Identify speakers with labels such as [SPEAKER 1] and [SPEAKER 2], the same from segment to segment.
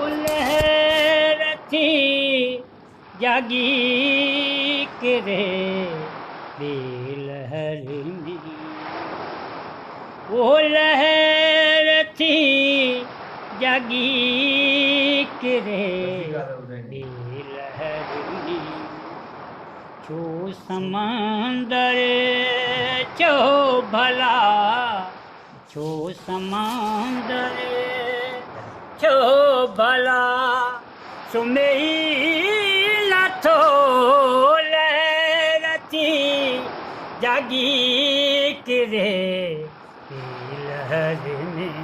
[SPEAKER 1] लहर थी जागी करे लहर में, वो लहर थी जागी करे लहर में, छो समंदर छो भला, छो समंदर छो भला, सुमेई नथो लहर थी जागी करे लहर में,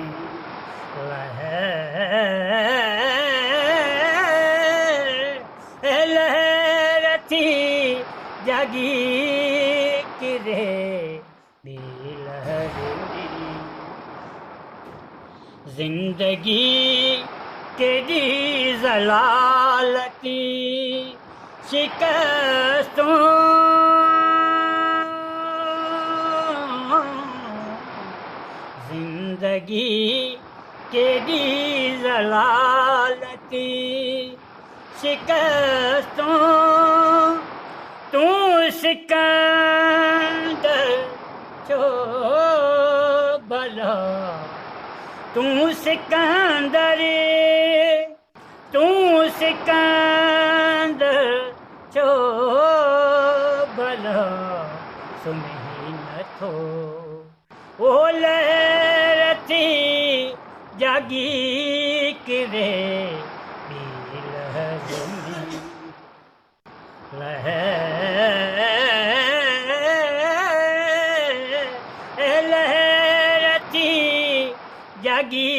[SPEAKER 1] लहर थी जागी करे लहर में, जिंदगी केडी ज़लालती शिकस्तों, जिंदगी केडी ज़लालती शिकस्तों, तू सिकंदर छो भला, तू सिकंदर छो भला, सुमेई नथो ओ लहर थी जागी करे लहर में, लहर थी जागी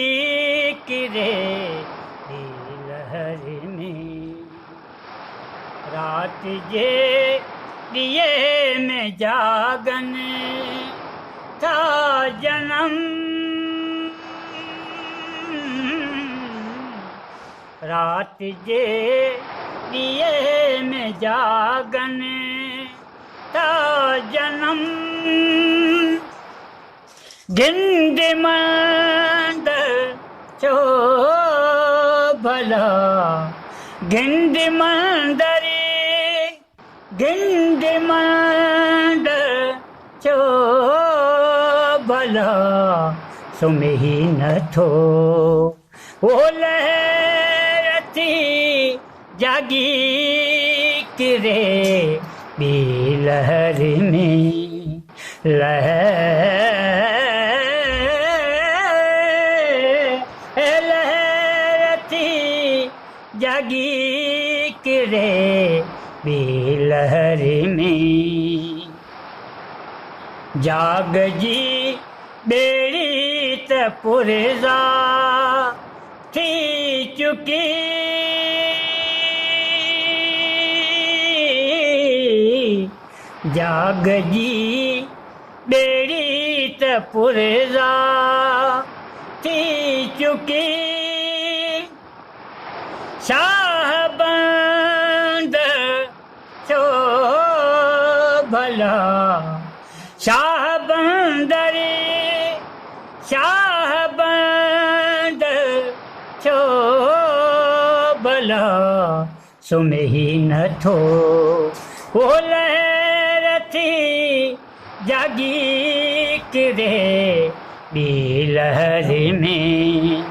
[SPEAKER 1] करे लहर में, रात जे दिए में जागन था जन्म, रात जे दिए में जागन था जन्म, गिंद मंद छो भला, गिंद मंद छो भला, सुमेई नथो ओ लहर थी जागी करे लहर में, लहर थी जागी करे लहर में, जाग जी बेड़ी त पुरज़ा थी चुकी, जाग जी बेड़ी त पुरज़ा थी चुकी, शाहबंद छो भला, शाहबंद छो भला, सुमेई नथो ओ लहर थी जागी करे लहर में,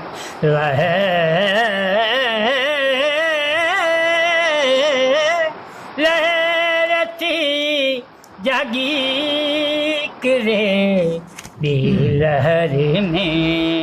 [SPEAKER 1] लहर थी जागी करे लहर में।